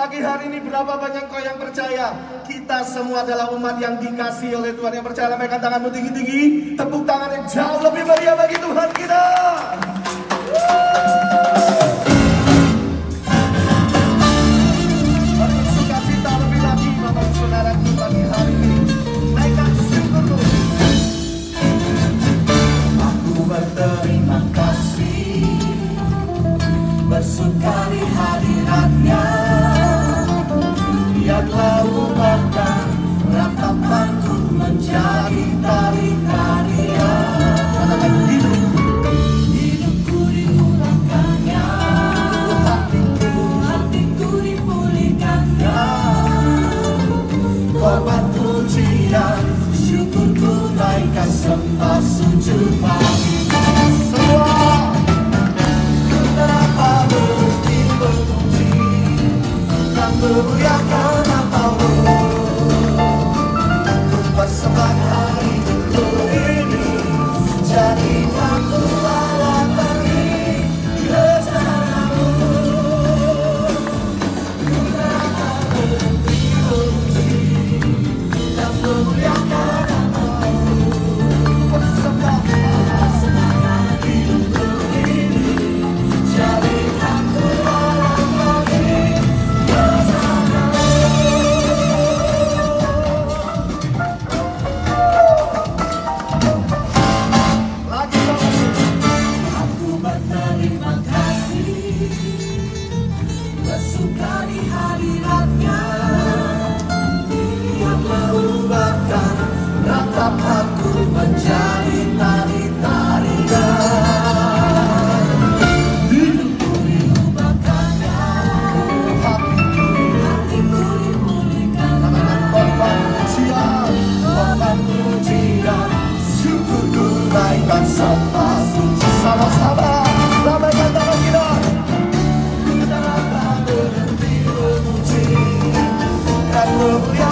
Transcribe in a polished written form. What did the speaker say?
Pagi hari ini berapa banyak kau yang percaya? Kita semua adalah umat yang dikasih oleh Tuhan. Yang percaya, lambaikan tanganmu tinggi-tinggi. Tepuk tangan yang jauh lebih meriah bagi Tuhan kita. Mari bersukacita lebih lagi Bapak Saudaraku pagi hari ini. Naikkan syukurmu. Aku berterima kasih, bersuka di hadiratnya. Dia telah ubahkan ratapanku menjadi tari karya. Hidupku dimulakannya, hatiku dipulihkannya. Korban pujian, syukurku naikkan sembah sujud bagi semua. Kenapa berhenti memuji dan memuliakan namamu? Ku persembahkan hidupku ini, jadikan ku alat bagi rencanamu. Kenapa berhenti memuji dan memuliakan namamu? Persembahkan hidupku ini, jadikan ku alat bagi rencanamu. Lagi Bapak. Aku berterima kasih, bersuka di hadiratnya. Dia telah ubahkan ratapanku menjadi tari-tarian. Hidupku diubahkannya, hatiku dipulihkannya. Korban pujian, Korban pujian, syukurku naikkan sembah suci. sama-sama lambaikan tangan kita. Kenapa berhenti memuji dan memuliakan